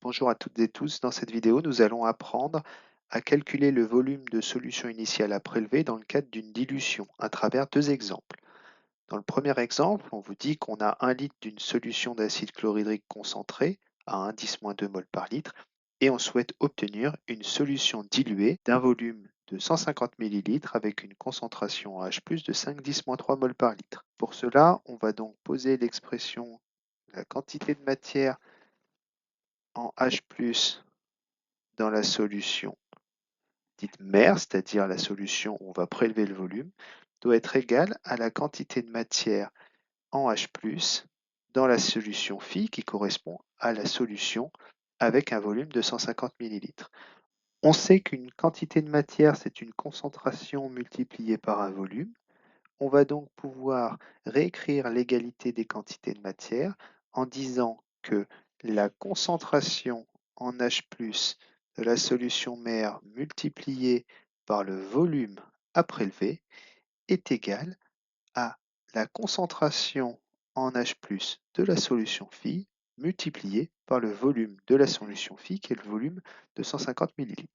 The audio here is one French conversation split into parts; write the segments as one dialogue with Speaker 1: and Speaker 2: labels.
Speaker 1: Bonjour à toutes et tous, dans cette vidéo nous allons apprendre à calculer le volume de solution initiale à prélever dans le cadre d'une dilution à travers deux exemples. Dans le premier exemple, on vous dit qu'on a 1 litre d'une solution d'acide chlorhydrique concentré à 1,2 mol par litre et on souhaite obtenir une solution diluée d'un volume de 150 ml avec une concentration en H+ de 5,10-3 mol par litre. Pour cela, on va donc poser l'expression la quantité de matière en H+ dans la solution dite mère, c'est-à-dire la solution où on va prélever le volume, doit être égale à la quantité de matière en H+ dans la solution phi qui correspond à la solution avec un volume de 150 ml. On sait qu'une quantité de matière, c'est une concentration multipliée par un volume. On va donc pouvoir réécrire l'égalité des quantités de matière en disant que la concentration en H+ de la solution mère multipliée par le volume à prélever est égale à la concentration en H+ de la solution phi multipliée par le volume de la solution phi qui est le volume de 150 ml.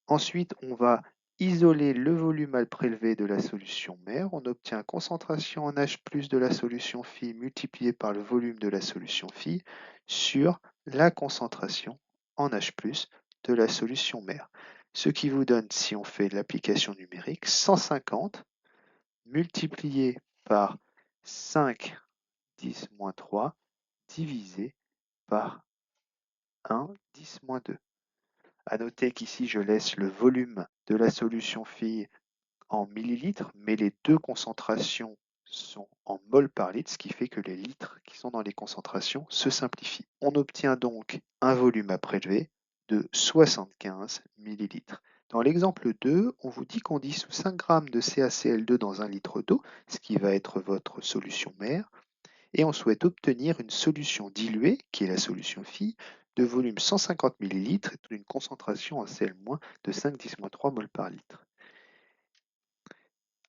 Speaker 1: Ensuite, on va isoler le volume à prélever de la solution mère. On obtient concentration en H+ de la solution phi multipliée par le volume de la solution phi sur la concentration en H+ de la solution mère. Ce qui vous donne, si on fait l'application numérique, 150 multiplié par 5 10-3 divisé par 1 10-2. À noter qu'ici, je laisse le volume de la solution phi en millilitres, mais les deux concentrations sont en mol par litre, ce qui fait que les litres qui sont dans les concentrations se simplifient. On obtient donc un volume à prélever de 75 millilitres. Dans l'exemple 2, on vous dit qu'on dissout 5 g de CaCl2 dans 1 litre d'eau, ce qui va être votre solution mère, et on souhaite obtenir une solution diluée, qui est la solution phi, de volume 150 ml et d'une concentration en Cl- de 5,10-3 mol par litre.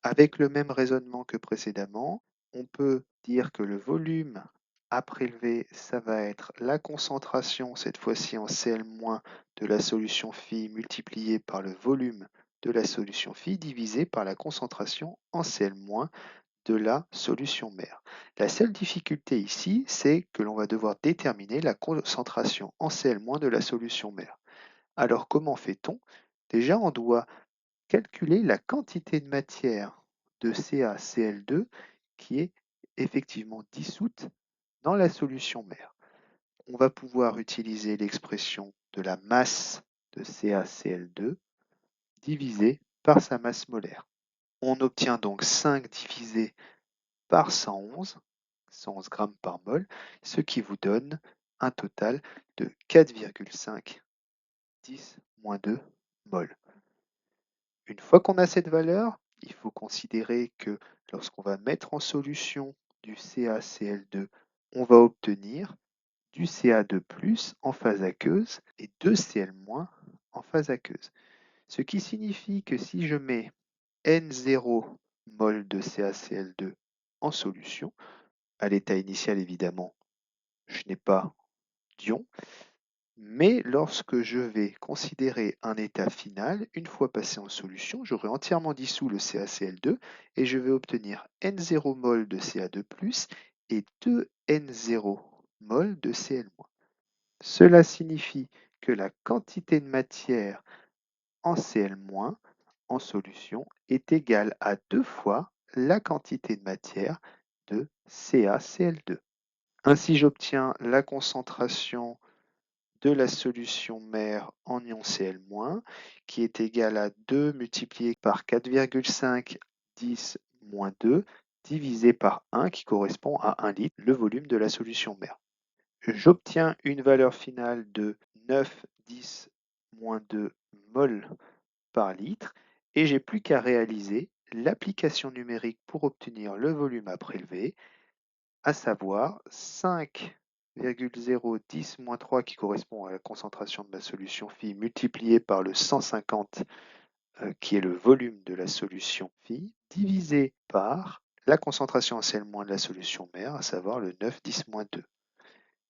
Speaker 1: Avec le même raisonnement que précédemment, on peut dire que le volume à prélever, ça va être la concentration, cette fois-ci en Cl- de la solution phi multipliée par le volume de la solution phi divisé par la concentration en Cl- de la solution mère. La seule difficulté ici, c'est que l'on va devoir déterminer la concentration en Cl- de la solution mère. Alors comment fait-on? Déjà, on doit calculer la quantité de matière de CaCl2 qui est effectivement dissoute dans la solution mère. On va pouvoir utiliser l'expression de la masse de CaCl2 divisée par sa masse molaire. On obtient donc 5 divisé par 111 g par mol, ce qui vous donne un total de 4,5 10-2 mol. Une fois qu'on a cette valeur, il faut considérer que lorsqu'on va mettre en solution du CaCl2, on va obtenir du Ca2+ en phase aqueuse et 2 Cl- en phase aqueuse. Ce qui signifie que si je mets N0 mol de CaCl2 en solution, à l'état initial évidemment, je n'ai pas d'ion, mais lorsque je vais considérer un état final, une fois passé en solution, j'aurai entièrement dissous le CaCl2 et je vais obtenir N0 mol de Ca2+ et 2 N0 mol de Cl-. Cela signifie que la quantité de matière en Cl- en solution est égale à 2 fois la quantité de matière de CaCl2. Ainsi, j'obtiens la concentration de la solution mère en ion Cl- qui est égale à 2 multiplié par 4,5 10-2 divisé par 1 qui correspond à 1 litre, le volume de la solution mère. J'obtiens une valeur finale de 9 10-2 mol par litre et j'ai plus qu'à réaliser l'application numérique pour obtenir le volume à prélever, à savoir 5,010-3 qui correspond à la concentration de ma solution phi multiplié par le 150 qui est le volume de la solution phi divisé par la concentration en Cl- de la solution mère, à savoir le 9 10-2.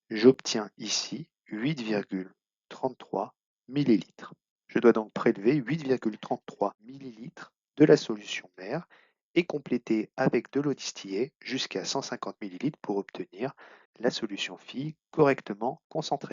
Speaker 1: J'obtiens ici 8,33 millilitres. Je dois donc prélever 8,33 millilitres de la solution mère et compléter avec de l'eau distillée jusqu'à 150 millilitres pour obtenir la solution fille correctement concentrée.